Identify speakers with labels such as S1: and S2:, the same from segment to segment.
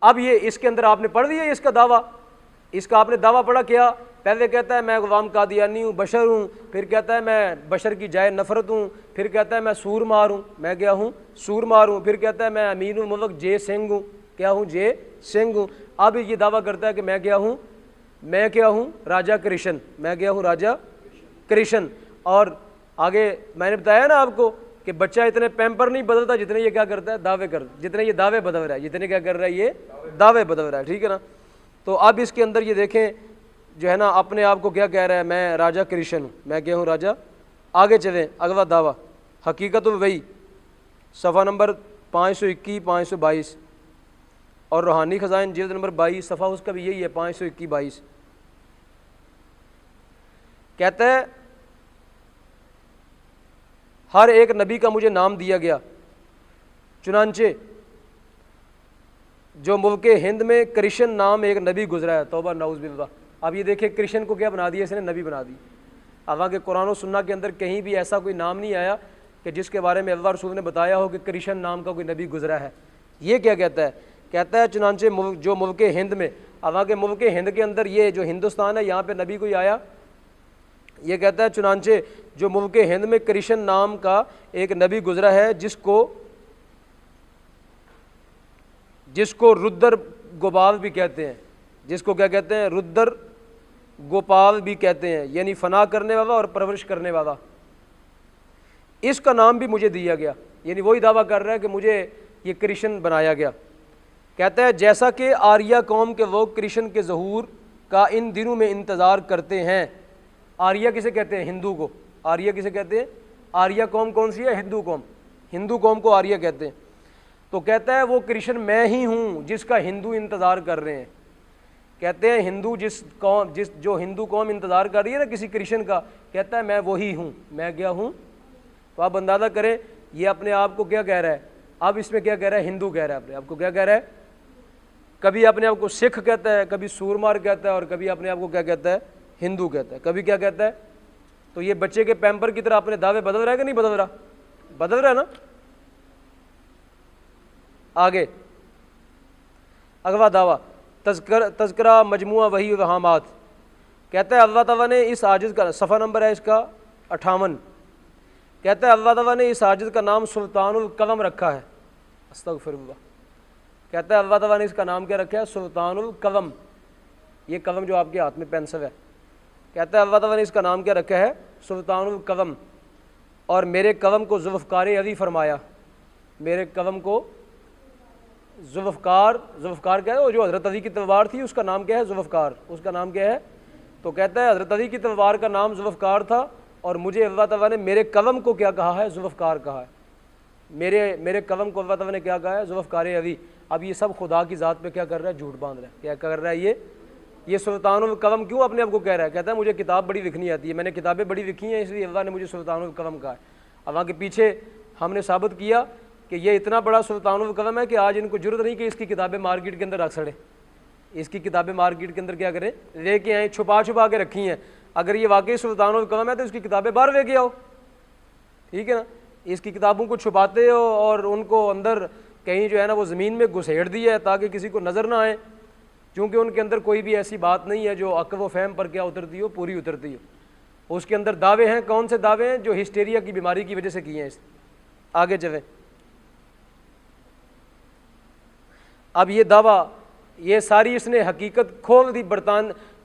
S1: अब ये इसके अंदर आपने पढ़ दिया इसका दावा, इसका आपने दावा पढ़ा क्या? पहले कहता है मैं गुलाम कादियानी हूँ, बशर हूँ, फिर कहता है मैं बशर की जाए नफरत हूँ, फिर कहता है मैं सूर मार हूँ, मैं क्या हूँ? सूर मार हूँ, फिर कहता है मैं अमीन मुल्क जे सिंह हूँ, क्या हूँ? जे सिंह हूँ। अब ये दावा करता है कि मैं क्या हूँ? मैं क्या हूँ? राजा कृष्ण, मैं क्या हूँ? राजा कृष्ण। और आगे मैंने बताया ना आपको कि बच्चा इतने पैम्पर नहीं बदलता जितने ये क्या करता है? दावे कर, जितने ये दावे बदल रहा है, जितने क्या कर रहा है? ये दावे बदल रहा है, ठीक है ना। तो अब इसके अंदर ये देखें जो है ना, अपने आप को क्या कह रहा है? मैं राजा कृष्ण हूँ, मैं क्या हूँ? राजा। आगे चलें, अगला दावा हकीकत वही, सफ़ा नंबर 521 522 और रूहानी ख़ज़ाइन जिल्द नंबर 22 सफ़ा उसका भी यही है 521 22। कहता है हर एक नबी का मुझे नाम दिया गया, चुनांचे जो मुल्क हिंद में कृष्ण नाम एक नबी गुजरा है। तौबा नाउज़ बिल्लाह। अब ये देखिए कृष्ण को क्या बना दिया इसने? नबी बना दी। हालांकि कुरान और सुन्नत के अंदर कहीं भी ऐसा कोई नाम नहीं आया कि जिसके बारे में अल्लाह रसूल ने बताया हो कि कृष्ण नाम का कोई नबी गुजरा है। ये क्या कहता है? कहता है चुनांचे जो मुल्क हिंद में, हालांकि मुल्क हिंद के अंदर ये जो हिंदुस्तान है यहाँ पे नबी कोई आया। ये कहता है चुनांचे जो मुल्क हिंद में कृष्ण नाम का एक नबी गुजरा है जिसको रुद्र गोपाल भी कहते हैं, जिसको क्या कहते हैं? रुद्र गोपाल भी कहते हैं, यानी फना करने वाला और परवरिश करने वाला। इसका नाम भी मुझे दिया गया, यानी वही दावा कर रहा है कि मुझे ये कृष्ण बनाया गया। कहता है जैसा कि आर्या कौम के लोग कृष्ण के ज़हूर का इन दिनों में इंतज़ार करते हैं। आर्या किसे कहते हैं? हिंदू को। आर्या किसे कहते हैं? आर्या कौम कौन सी है? हिंदू कौम। हिंदू कौम को आर्या कहते हैं। तो कहता है वो कृष्ण मैं ही हूँ जिसका हिंदू इंतज़ार कर रहे हैं। कहते हैं हिंदू जो हिंदू कौम इंतज़ार कर रही है ना किसी कृष्ण का, कहता है मैं वही हूँ, मैं क्या हूँ? तो आप अंदाज़ा करें ये अपने आप को क्या कह रहा है? अब इसमें क्या कह रहा है? हिंदू कह रहा है अपने आप को। क्या कह रहा है? कभी अपने आप को सिख कहता है, कभी सूरमार कहता है, और कभी अपने आप को क्या कहता है? हिंदू कहता है। कभी क्या कहता है? तो ये बच्चे के पैम्पर की तरह अपने दावे बदल रहा है कि नहीं बदल रहा? बदल रहा है ना। आगे अगला दावा तज़किरा मजमुआ वही वहामात। कहता है अल्लाह ताला ने इस आजिज़ का, सफ़ा नंबर है इसका 58, कहता है अल्लाह ताला ने इस आजिज़ का नाम सुल्तानुल कलम रखा है। अस्तग़फिरुल्लाह। कहता है अल्लाह ताला ने इसका नाम क्या रखा है? सुल्तानुल कलम। ये कलम जो आपके हाथ में पेंसिल है, कहता है अल्लाह ताला ने इसका नाम क्या रखा है? सुल्तानुल कलम। और मेरे कलम को ज़ुल्फ़कार अली फरमाया। मेरे कलम को ज़ुल्फ़कार क्या है? वो जो हज़रत अली की तलवार थी उसका नाम क्या है? ज़ुल्फ़कार। उसका नाम क्या है? तो कहता है हज़रत अली की तलवार का नाम ज़ुल्फ़कार था और मुझे अल्लाह ताला ने मेरे कलम को क्या कहा है? ज़ुल्फ़कार कहा है। मेरे कलम को अल्लाह ताला ने क्या कहा है? ज़ुल्फ़कार अली। अब ये सब खुदा की ज़ात पे क्या कर रहा है? झूठ बांध रहा है। क्या कर रहा है ये सुल्तानुल कलम क्यों अपने आप को कह रहा है? कहता है मुझे किताब बड़ी लिखनी आती है, मैंने किताबें बड़ी लिखी हैं, इसलिए अल्लाह ने मुझे सुल्तानुल कलम कहा है। अब आगे पीछे हमने साबित किया कि ये इतना बड़ा सुल्तानुल कलम है कि आज इनको जरूरत नहीं कि इसकी किताबें मार्केट के अंदर रख सड़े। इसकी किताबें मार्केट के अंदर क्या करें? लेके आए, छुपा के रखी हैं। अगर ये वाकई सुल्तानुल कलम है तो इसकी किताबें बाहर लेके आओ, ठीक है ना। इसकी किताबों को छुपाते हो और उनको अंदर कहीं जो है ना वो ज़मीन में घुसेड़ दिया है ताकि किसी को नज़र ना आए, क्योंकि उनके अंदर कोई भी ऐसी बात नहीं है जो अक्ल व फहम पर क्या उतरती हो, पूरी उतरती हो। उसके अंदर दावे हैं। कौन से दावे हैं? जो हिस्टेरिया की बीमारी की वजह से किए हैं। आगे चलें। अब ये दावा, ये सारी इसने हकीकत खोल दी।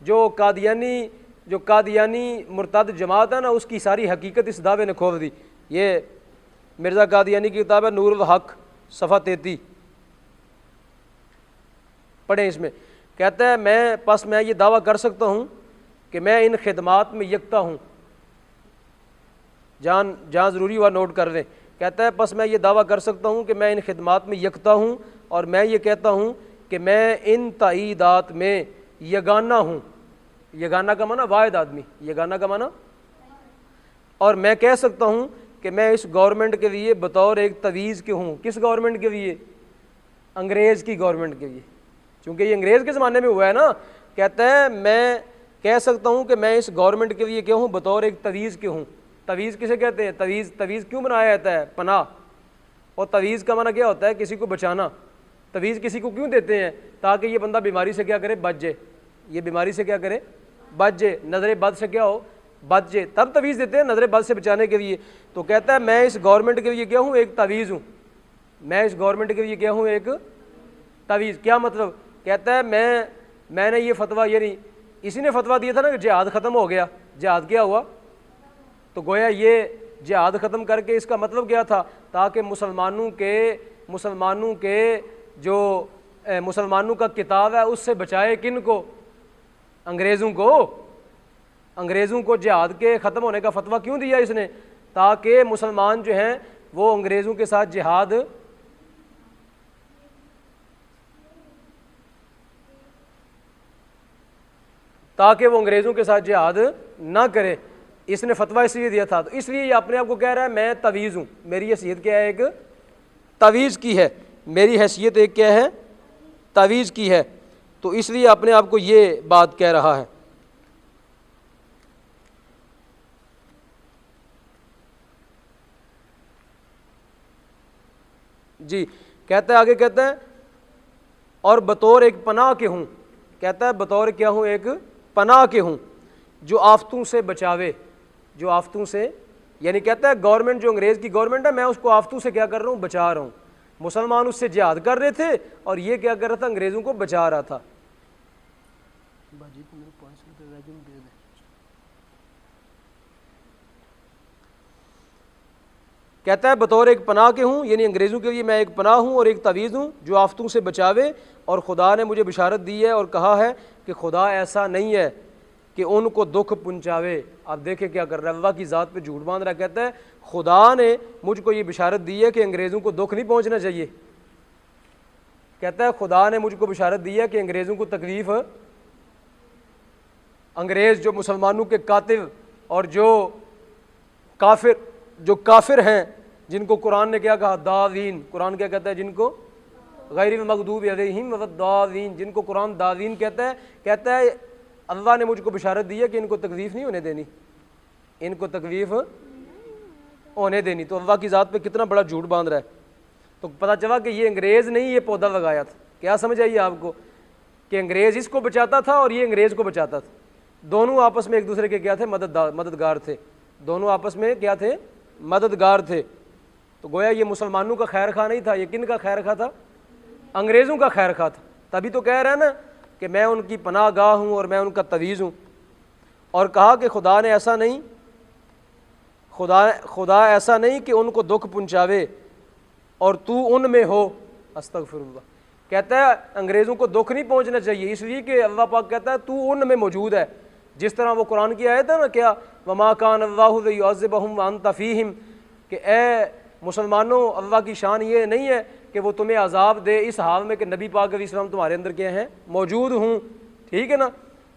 S1: जो कादियानी मुर्तद जमात है ना, उसकी सारी हकीकत इस दावे ने खोल दी। ये मिर्ज़ा कादियानी की किताब है नूरुल हक, सफ़ा 33 पढ़ें। इसमें कहता है मैं ये दावा कर सकता हूँ कि मैं इन खिदमात में यकता हूँ। जहाँ ज़रूरी हुआ नोट कर लें। कहता है मैं ये दावा कर सकता हूँ कि मैं इन खिदमात में यकता हूँ और मैं ये कहता हूँ कि मैं इन ताईदात में यगाना हूँ। यगाना का माना वाहिद आदमी, यगाना का माना। और मैं कह सकता हूँ कि मैं इस गवर्नमेंट के लिए बतौर एक तवीज़ के हूँ। किस गवर्नमेंट के लिए? अंग्रेज़ की गवर्नमेंट के लिए, क्योंकि ये अंग्रेज़ के ज़माने में हुआ है ना। कहता है मैं कह सकता हूँ कि मैं इस गवर्नमेंट के लिए क्या हूँ? बतौर एक तवीज़ के हूँ। तवीज़ किसे कहते हैं? तवीज़ क्यों बनाया जाता है? पनाह। और तवीज़ का माना क्या होता है? किसी को बचाना। तवीज़ किसी को क्यों देते हैं? ताकि ये बंदा बीमारी से क्या करे, बच जाए। ये बीमारी से क्या करे, बच जाए। नज़र बद से क्या हो, बच जाए, तब तवीज़ देते हैं नज़र बद से बचाने के लिए। तो कहता है मैं इस गवर्नमेंट के लिए क्या हूँ, एक तवीज़ हूँ। मैं इस गवर्नमेंट के लिए क्या हूँ, एक तवीज़। क्या मतलब? कहता है मैंने ये फतवा, यानी इसी ने फतवा दिया था ना कि जिहाद ख़त्म हो गया। जिहाद क्या हुआ? तो गोया ये जिहाद ख़त्म करके इसका मतलब क्या था? ताकि मुसलमानों के जो मुसलमानों का किताब है उससे बचाए। किन को? अंग्रेज़ों को। अंग्रेज़ों को जिहाद के ख़त्म होने का फतवा क्यों दिया इसने? ताकि मुसलमान जो हैं वो अंग्रेज़ों के साथ जिहाद, ताकि वो अंग्रेज़ों के साथ जिहाद ना करे। इसने फतवा इसलिए दिया था। तो इसलिए ये अपने आप को कह रहा है मैं तवीज़ हूँ। मेरी हैसियत क्या है? एक तवीज़ की है। मेरी हैसियत एक क्या है? तवीज़ की है। तो इसलिए अपने आप को ये बात कह रहा है। जी, कहता है आगे, कहता है और बतौर एक पनाह के हूँ। कहता है बतौर क्या हूँ? एक पनाह के हूँ जो आफतों से बचावे। जो आफतों से, यानी कहता है गवर्नमेंट जो अंग्रेज़ की गवर्नमेंट है, मैं उसको आफतों से क्या कर रहा हूँ? बचा रहा हूँ। मुसलमान उससे जिहाद कर रहे थे और ये क्या कर रहा था? अंग्रेज़ों को बचा रहा था। कहता है बतौर एक पनाह के हूँ, यानी अंग्रेज़ों के लिए मैं एक पनाह हूँ और एक तवीज़ हूँ जो आफतों से बचावे। और खुदा ने मुझे बिशारत दी है और कहा है कि खुदा ऐसा नहीं है कि उनको दुख पहुँचावे। अब देखे क्या कर रहा है, अल्लाह की ज़ात पे झूठ बांध रहा है। कहता है खुदा ने मुझको ये बिशारत दी है कि अंग्रेज़ों को दुख नहीं पहुँचना चाहिए। कहता है खुदा ने मुझको बिशारत दी है कि अंग्रेज़ों को तकलीफ़, अंग्रेज़ जो मुसलमानों के कातिल और जो काफिर हैं, जिनको कुरान ने क्या कहा? दावीन। कुरान क्या कहता है? जिनको गैरिल मग़दूबि अलैहिम वद्दालीन, जिनको कुरान दावीन कहता है। कहता है अल्लाह ने मुझको बिशारत दी है कि इनको तकलीफ़ नहीं होने देनी, इनको तकलीफ़ होने देनी। तो अल्लाह की ज़ात पे कितना बड़ा झूठ बांध रहा है। तो पता चला कि ये अंग्रेज़ नहीं, ये पौधा लगाया था। क्या समझ आई आपको कि अंग्रेज़ इसको बचाता था और ये अंग्रेज़ को बचाता था। दोनों आपस में एक दूसरे के क्या थे? मददगार थे। दोनों आपस में क्या थे? मददगार थे। तो गोया ये मुसलमानों का खैर खा नहीं था, ये किन का खैर खा था? अंग्रेज़ों का खैर खा था। तभी तो कह रहा है ना कि मैं उनकी पनाह गाह हूँ और मैं उनका तवीज़ हूँ। और कहा कि खुदा ने ऐसा नहीं, खुदा ऐसा नहीं कि उनको दुख पहुँचावे और तू उनमें हो। अस्तगफिरुल्लाह। कहता है अंग्रेज़ों को दुख नहीं पहुँचना चाहिए, इसलिए कि अल्लाह पाक कहता है तू उनमें मौजूद है। जिस तरह वो कुरान की आयत है ना, क्या वमा कान अल्लाहु लियुअज़्ज़िबहुम व अंत फ़ीहिम, कि ए मुसलमानों, अल्लाह की शान ये नहीं है कि वो तुम्हें अजाब दे इस हाल में कि नबी पाक अलैहिस्सलाम तुम्हारे अंदर क्या हैं? मौजूद हूँ। ठीक है ना?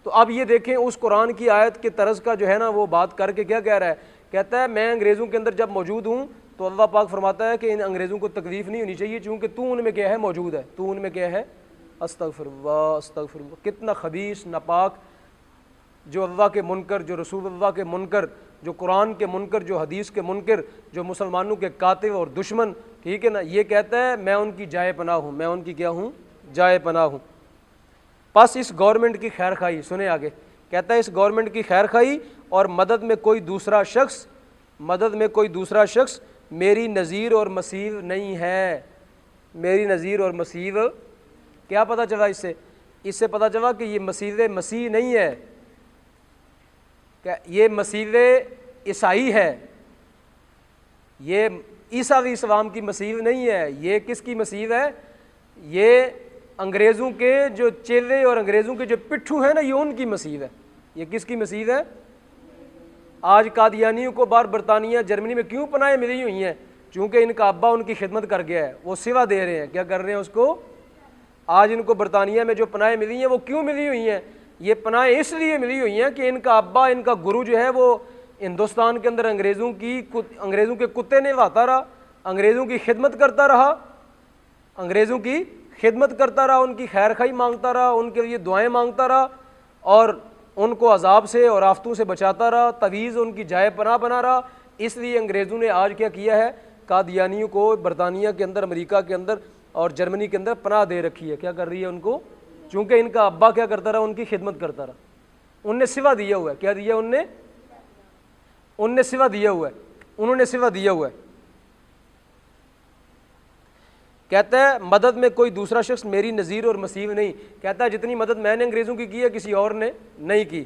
S1: तो अब ये देखें उस कुरान की आयत के तर्ज का जो है ना वो बात करके क्या कह रहा है? कहता है मैं अंग्रेज़ों के अंदर जब मौजूद हूँ तो अल्लाह पाक फरमाता है कि इन अंग्रेज़ों को तकलीफ़ नहीं होनी चाहिए, चूँकि तू उनमें क्या है? मौजूद है। तू उनमें क्या है? अस्तगफिरुल्लाह, अस्तगफिरुल्लाह। कितना खबीस, नापाक, जो अल्लाह के मुनकर, जो रसूलुल्लाह के मुनकर, जो कुरान के मुनकर, जो हदीस के मुनकर, जो मुसलमानों के कातिल और दुश्मन। ठीक है ना? ये कहता है मैं उनकी जाए पनाह हूँ, मैं उनकी क्या हूँ? जाए पनाह हूँ। बस इस गवर्नमेंट की खैर खाई, सुने आगे, कहता है इस गवर्नमेंट की खैर खाई और मदद में कोई दूसरा शख्स मेरी नज़ीर और मसीव नहीं है। मेरी नज़ीर और मसीव, क्या पता चला इससे पता चला कि ये मसीह मसीह नहीं है, क्या ये मसीह ईसाई है, ये ईसा अलैहिस्सलाम की मसीह नहीं है। ये किसकी मसीह है? ये अंग्रेज़ों के जो चेले और अंग्रेज़ों के जो पिट्ठू हैं ना, ये उनकी मसीह है। ये किसकी मसीह है? आज कादियानियों को बाहर बरतानिया, जर्मनी में क्यों पनाहें मिली हुई हैं? चूँकि इनका अब्बा उनकी खिदमत कर गया है, वो सिवा दे रहे हैं। क्या कर रहे हैं उसको? आज इनको बरतानिया में जो पनाहें मिली हैं वो क्यों मिली हुई हैं? ये पनाहें इसलिए मिली हुई हैं कि इनका अब्बा, इनका गुरु जो है वो हिंदुस्तान के अंदर अंग्रेज़ों के कुत्ते नहलाता रहा, अंग्रेज़ों की खिदमत करता रहा, अंग्रेज़ों की खिदमत करता रहा, उनकी खैर खाई मांगता रहा, उनके लिए दुआएं मांगता रहा और उनको अजाब से और आफतों से बचाता रहा, तवीज़ उनकी जाए पनाह बना रहा। इसलिए अंग्रेज़ों ने आज क्या किया है? कादियानियों को बरतानिया के अंदर, अमेरिका के अंदर और जर्मनी के अंदर पनाह दे रखी है। क्या कर रही है उनको? चूँकि इनका अब्बा क्या करता रहा, उनकी खिदमत करता रहा, उनने सिवा दिया हुआ है। क्या दिया उनने सिवा दिया हुआ है, उन्होंने सिवा दिया हुआ है। कहता है मदद में कोई दूसरा शख्स मेरी नज़ीर और मसीह नहीं। कहता है जितनी मदद मैंने अंग्रेज़ों की है किसी और ने नहीं की।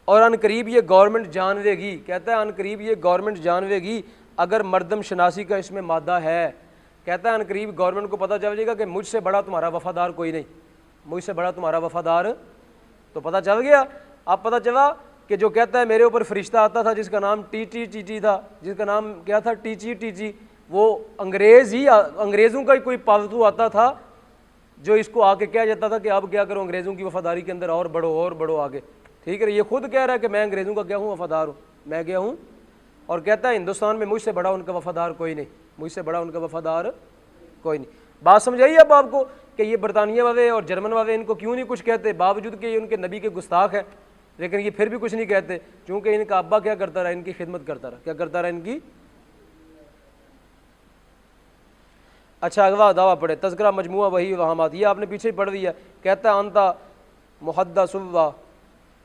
S1: और अनकरीब ये गवर्नमेंट जानवेगी, कहता है अनकरीब ये गवर्नमेंट जानवेगी अगर मर्दम शनासी का इसमें मादा है। कहता है अनकरीब गवर्नमेंट को पता चल जाएगा कि मुझसे बड़ा तुम्हारा वफादार कोई नहीं, मुझसे बड़ा तुम्हारा वफादार। तो पता चल गया। अब पता चला कि जो कहता है मेरे ऊपर फरिश्ता आता था जिसका नाम टी था, जिसका नाम क्या था टी, वो अंग्रेज़ों का ही कोई पालतू आता था जो इसको आके कह जाता था कि अब क्या करो, अंग्रेज़ों की वफादारी के अंदर और बढ़ो आगे। ठीक है, ये खुद कह रहा है कि मैं अंग्रेज़ों का क्या हूँ, वफादार हूँ, मैं क्या हूँ। और कहता है हिंदुस्तान में मुझसे बड़ा उनका वफादार कोई नहीं, मुझसे बड़ा उनका वफादार कोई नहीं। बात समझ आई अब आपको कि ये बरतानिया वाले और जर्मन वाले इनको क्यों नहीं कुछ कहते, बावजूद कि ये उनके नबी के गुस्ताख है, लेकिन ये फिर भी कुछ नहीं कहते क्योंकि इनका अब्बा क्या करता रहा, इनकी खिदमत करता रहा। क्या करता रहा इनकी? अच्छा, अगला दावा पढ़े, तज़किरा मजमुआ वही वहामात, ये आपने पीछे ही पढ़ दिया। कहता है अंता मुहद्दसुल्लाह,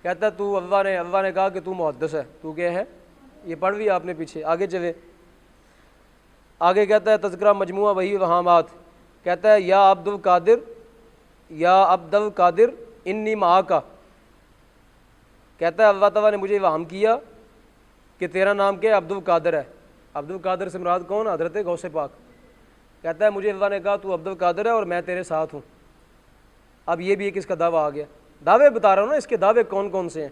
S1: कहता है तू अल्लाह ने कहा कि तू मुहद्दस है, तू क्या है, ये पढ़ दिया आपने पीछे। आगे चले, आगे कहता है तज़किरा मजमुआ वही वहामात, कहता है या अब्दुल कादिर इन्नी माँ का। कहता है अल्लाह ताला ने मुझे वहाम किया कि तेरा नाम क्या है, अब्दुल कादिर है। अब्दुल कादिर से मुराद कौन? हज़रत गौसे पाक। कहता है मुझे अल्लाह ने कहा तू अब्दुल कादिर है और मैं तेरे साथ हूँ। अब ये भी एक इसका दावा आ गया। दावे बता रहा हूँ ना, इसके दावे कौन कौन से हैं।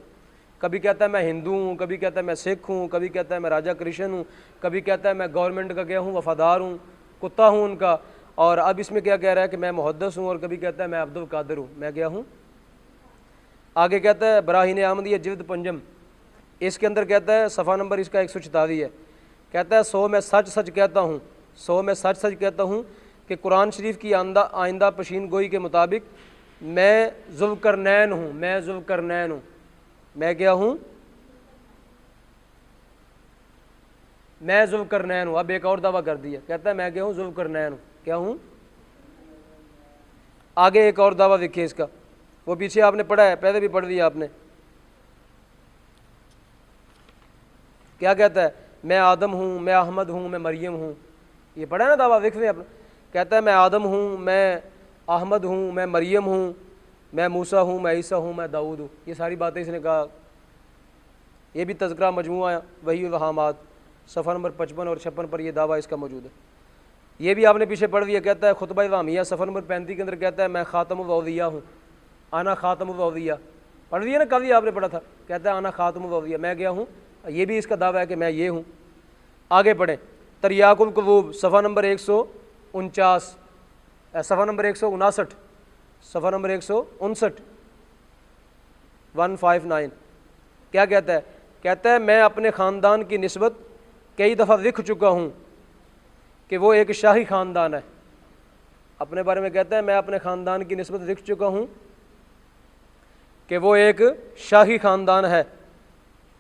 S1: कभी कहता है मैं हिंदू हूँ, कभी कहता है मैं सिख हूँ, कभी कहता है मैं राजा कृष्ण हूँ, कभी कहता है मैं गवर्नमेंट का क्या हूँ, वफादार हूँ, कुत्ता हूँ उनका। और अब इसमें क्या कह रहा है कि मैं मुहद्दस हूँ, और कभी कहता है मैं अब्दुल कादिर हूँ, मैं क्या हूँ। आगे कहता है बराहीन आमदी जिल्द पंजम, इसके अंदर कहता है सफ़ा नंबर इसका 146 है। कहता है सो मैं सच कहता हूँ, सो मैं सच कहता हूँ कि कुरान शरीफ की आइंदा पशीन गोई के मुताबिक मैं ज़ुल्करनैन हूँ, मैं ज़ुल्करनैन हूँ, मैं क्या हूँ, मैं ज़ुल्करनैन हूँ। अब एक और दावा कर दिया, कहता है मैं क्या हूँ, ज़ुल्करनैन हूँ, क्या हूँ। आगे एक और दावा देखिए इसका, वो पीछे आपने पढ़ा है, पहले भी पढ़ दिया आपने। क्या कहता है, मैं आदम हूँ, मैं अहमद हूँ, मैं मरियम हूँ, ये पढ़ा है ना दावा, देख लें आपने। कहता है मैं आदम हूँ, मैं अहमद हूँ, मैं मरियम हूँ, मैं मूसा हूँ, मैं ईसा हूँ, मैं दाऊद हूँ। ये सारी बातें इसने कहा। ये भी तज़किरा मजमुआ वही वहामात सफ़ा नंबर 55 और 56 पर यह दावा इसका मौजूद है। ये भी आपने पीछे पढ़ दिया। कहता है खुतबा वामिया सफ़ा नंबर 35 के अंदर कहता है मैं ख़ातमुल औलिया हूँ, आना ख़ातमुल औलिया, पढ़ दिया ना, कल ही आपने पढ़ा था। कहता है आना ख़ातमुल औलिया, मैं क्या हूँ। ये भी इसका दावा है कि मैं ये हूँ। आगे पढ़ें, तरियाकुल कुलूब सफ़ा नंबर 149, सफ़ा नंबर 159, सफ़ा नंबर 159 159 क्या कहता है। कहता है मैं अपने ख़ानदान की निस्बत कई दफ़ा लिख चुका हूँ कि वो एक शाही ख़ानदान है। अपने बारे में कहता है मैं अपने ख़ानदान की निस्बत लिख चुका हूँ कि वो एक शाही ख़ानदान है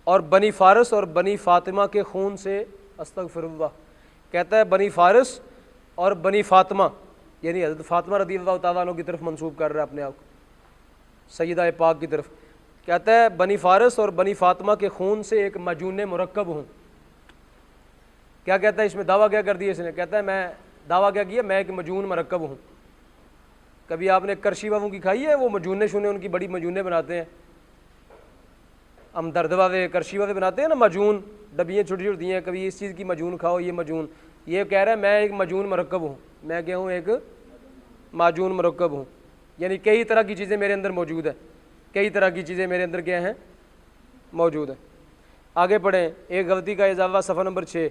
S1: और बनी फ़ारस और बनी फ़ातिमा के खून से अस्तग़फिरुल्लाह। कहता है बनी फ़ारस और बनी फ़ातिमा, यानी हज़रत फ़ातिमा रज़ियल्लाहु तआला अन्हा की तरफ मंसूब कर रहा है अपने आप को, सय्यदा पाक की तरफ। कहता है बनी फ़ारस और बनी फ़ातिमा के खून से एक मजून मुरक्कब हूँ। क्या कहता है इसमें दावा क्या कर दिया इसने। कहता है मैं दावा क्या किया, मैं एक मजून मुरक्कब हूँ। कभी आपने करशी बाबू की खाई है, वो मजूने शुने उनकी बड़ी मजूने बनाते हैं, हम दर्द वाले करशी वाले बनाते हैं ना मजून, डबियाँ छोटी छोटी हैं, कभी इस चीज़ की मजून खाओ, ये मजून। ये कह रहा है मैं एक मजून मुरक्कब हूँ, मैं क्या हूँ, एक माजून मुरक्कब हूँ। यानी कई तरह की चीज़ें मेरे अंदर मौजूद है, कई तरह की चीज़ें मेरे अंदर क्या हैं, मौजूद है। आगे पढ़ें, एक गलती का इजाफा सफ़ा नंबर 6।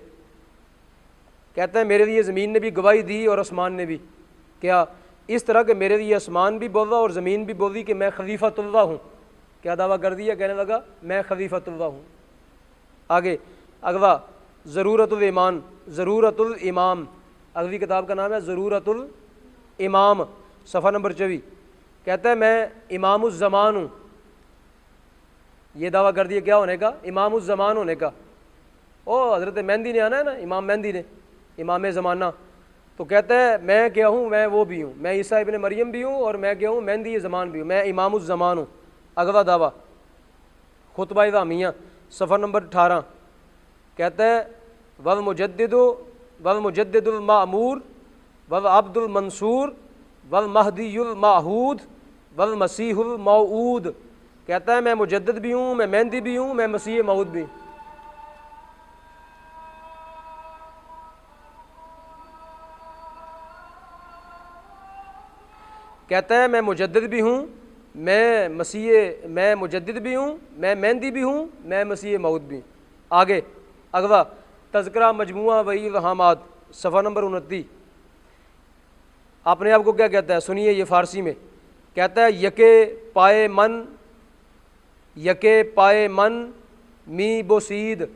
S1: कहता है मेरे लिए ज़मीन ने भी गवाही दी और आसमान ने भी, क्या इस तरह के मेरे लिए आसमान भी बोला और ज़मीन भी बोली कि मैं खलीफतुल्लाह हूँ। क्या दावा कर दिया, कहने लगा मैं खलीफतुल्लाह हूँ। आगे अगला ज़रूरतुल ईमान, ज़रूरतुल इमाम, अगली किताब का नाम है ज़रूरतुल इमाम, सफ़ा नंबर 24। कहता है मैं इमामुज़ ज़मान हूँ। ये दावा कर दिया क्या होने का, इमामुज़ ज़मान होने का। ओ हज़रत मेहंदी ने आना है ना, इमाम मेहंदी ने, इमाम ज़माना, तो तो कहता है मैं क्या हूँ, मैं वो भी हूँ, मैं ईसा इब्न मरियम भी हूँ और मैं क्या हूँ, मेहदी ज़मान भी हूँ, मैं इमामुज़ ज़मान हूँ। अगवा दावा खुतबा इज़ामिया सफ़र नंबर 18 कहता है वल मुजद्दिदुल मामूर वल अब्दुल मंसूर वल महदीयुल माहूद वल मसीहुल मऊद। कहता है मैं मुजद्दिद भी हूँ, मैं मेहदी भी हूँ, मैं मसीह मऊद भी। कहता है मैं मुजद्दिद भी हूँ, मैं मुजद्दिद भी हूँ, मैं मेहदी भी हूँ, मैं मसीह मऊद भी। आगे अगवा तज़किरा मजमुआ वही वहामात सफ़ा नंबर 29 अपने आप को क्या कहता है, सुनिए ये फ़ारसी में कहता है यके पाए मन मी बोसीद।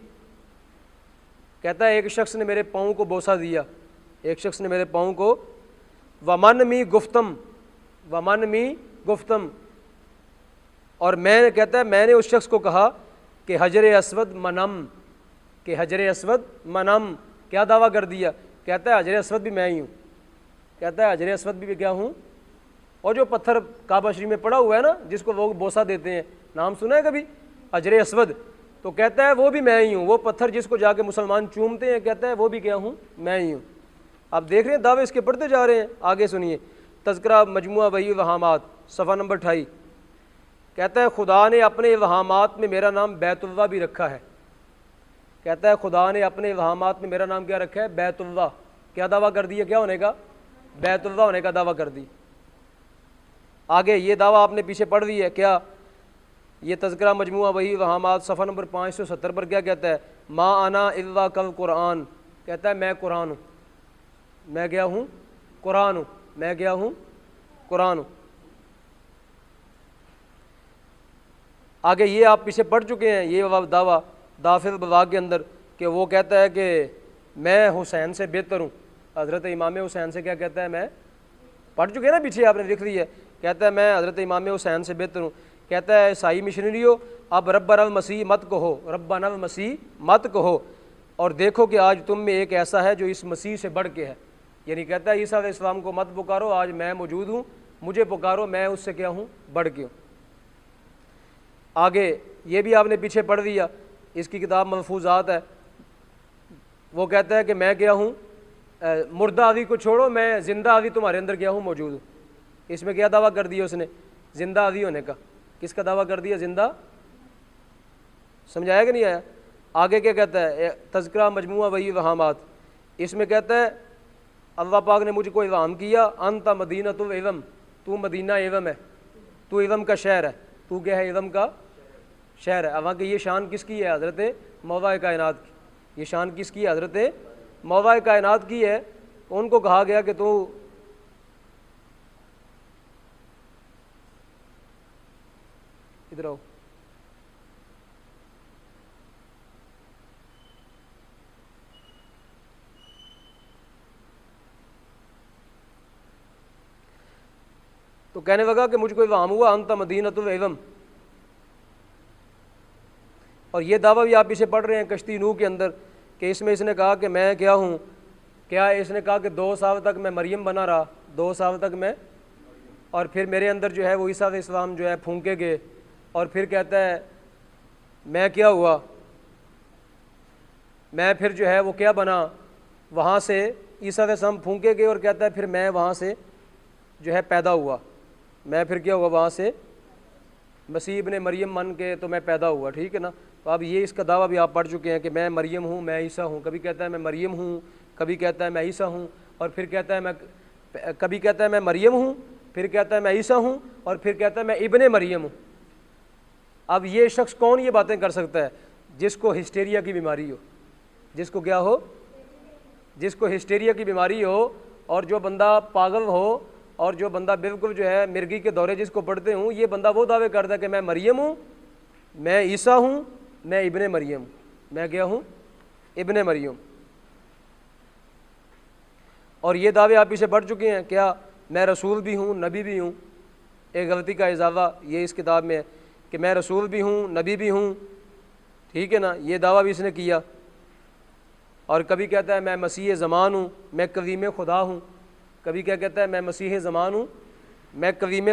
S1: कहता है एक शख्स ने मेरे पाँव को बोसा दिया, एक शख्स ने मेरे पाँव को वमन मी गुफ्तम और मैं कहता है मैंने उस शख्स को कहा कि हजर अस्वद मनम, क्या दावा कर दिया। कहता है हजर अस्वद भी मैं ही हूँ, कहता है हजर अस्वद भी क्या हूँ। और जो पत्थर काबा शरीफ में पड़ा हुआ है ना, जिसको लोग बोसा देते हैं, नाम सुना है कभी, हजर अस्वद, तो कहता है वो भी मैं ही हूँ। वो पत्थर जिसको जाके मुसलमान चूमते हैं, कहता है वो भी क्या हूँ, मैं ही हूँ। आप देख रहे हैं दावे इसके पढ़ते जा रहे हैं। आगे सुनिए तज़किरा मजमुआ वही वहामात सफ़ा नंबर 28 कहता है खुदा ने अपने वहामात में मेरा नाम बैतुल्लाह भी रखा है। कहता है खुदा ने अपने वहामात में मेरा नाम क्या रखा है, बैतुल्लाह। क्या दावा कर दिया, क्या होने का, बैतुल्लाह होने का दावा कर दी। आगे ये दावा आपने पीछे पढ़ दी है क्या, ये तज़किरा मजमुआ वही वहामात सफ़ा नंबर 570 पर क्या कहता है, मा आना इल्ला कल कुरान। कहता है मैं कुरान हूँ, मैं क्या हूँ, कुरान हूँ, मैं क्या हूँ, कुरान हूँ। आगे ये आप पीछे पढ़ चुके हैं ये दावा दाफिल बवा के अंदर कि वो कहता है कि मैं हुसैन से बेहतर हूँ। हज़रत इमाम हुसैन से क्या कहता है, मैं पढ़ चुके हैं ना पीछे, आपने लिख ली है। कहता है मैं हज़रत इमाम हुसैन से बेहतर हूँ। कहता है ईसाई मिशनरियो अब रब्बनल मसीह मत कहो, रब्बनल मसीह मत कहो, और देखो कि आज तुम में एक ऐसा है जो इस मसीह से बढ़ के है। यानी कहता है ईसा अलैहिस्सलाम को मत पुकारो, आज मैं मौजूद हूँ, मुझे पुकारो, मैं उससे क्या हूँ, बढ़ के हूँ। आगे ये भी आपने पीछे पढ़ दिया, इसकी किताब महफूजात है। वो कहता है कि मैं क्या हूँ, मुर्दा आदि को छोड़ो, मैं ज़िंदा आदि तुम्हारे अंदर क्या हूँ, मौजूद हूँ। इसमें क्या दावा कर दिया उसने, ज़िंदा आदि होने का। किसका दावा कर दिया, ज़िंदा। समझाया कि नहीं आया। आगे क्या कहता है तज़किरा मजमुआ वही वहामात, इसमें कहता है अल्लाह पाक ने मुझको इल्हाम किया, अंत मदीनतुल इल्म, तू मदीना इल्म है, तू इल्म का शहर है, तू क्या है, इल्म का शहर है। अब वहाँ की ये शान किसकी है, हज़रत मौला कायनात की। ये शान किसकी है, हज़रत मौला कायनात की है। तो उनको कहा गया कि तू इधर आओ, तो कहने लगा कि मुझको इल्हाम हुआ अंत मदीनतुल इल्म। और ये दावा भी आप इसे पढ़ रहे हैं कश्ती नूह के अंदर कि इसमें इसने कहा कि मैं क्या हूँ, क्या इसने कहा कि 2 साल तक मैं मरियम बना रहा, 2 साल तक मैं, और फिर मेरे अंदर जो है वो ईसा अलैहिस्सलाम जो है फूंके गए, और फिर कहता है मैं क्या हुआ, मैं फिर जो है वो क्या बना, वहाँ से ईसा अलैहिस्सलाम फूंके गए, और कहता है फिर मैं वहाँ से जो है पैदा हुआ, मैं फिर क्या हुआ, वहाँ से मसीह इब्ने मरियम मन के तो मैं पैदा हुआ। ठीक है ना। तो अब ये इसका दावा भी आप पढ़ चुके हैं कि मैं मरियम हूँ, मैं ईसा हूँ। कभी कहता है मैं मरियम हूँ, कभी कहता है मैं ईसा हूँ, और फिर कहता है मैं, कभी कहता है मैं मरियम हूँ, फिर कहता है मैं ईसा हूँ, और फिर कहता है मैं इब्ने मरियम हूँ। अब ये शख्स कौन ये बातें कर सकता है, जिसको हिस्टेरिया की बीमारी हो, जिसको क्या हो, जिसको हिस्टेरिया की बीमारी हो, और जो बंदा पागल हो, और जो बंदा बिल्कुल जो है मिर्गी के दौरे जिसको पढ़ते हूँ, ये बंदा वो दावे करता है कि मैं मरियम हूँ, मैं ईसा हूँ, मैं इब्ने मरियम हूँ, मैं क्या हूँ, इब्ने मरियम। और ये दावे आप इसे पढ़ चुके हैं क्या, मैं रसूल भी हूँ, नबी भी हूँ। एक गलती का इजाफा ये इस किताब में है कि मैं रसूल भी हूँ, नबी भी हूँ। ठीक है ना, ये दावा भी इसने किया। और कभी कहता है मैं मसीह ज़मान हूँ, मैं कवीम खुदा हूँ। कभी क्या कहता है, मैं मसीह ज़मान हूँ, मैं कवीम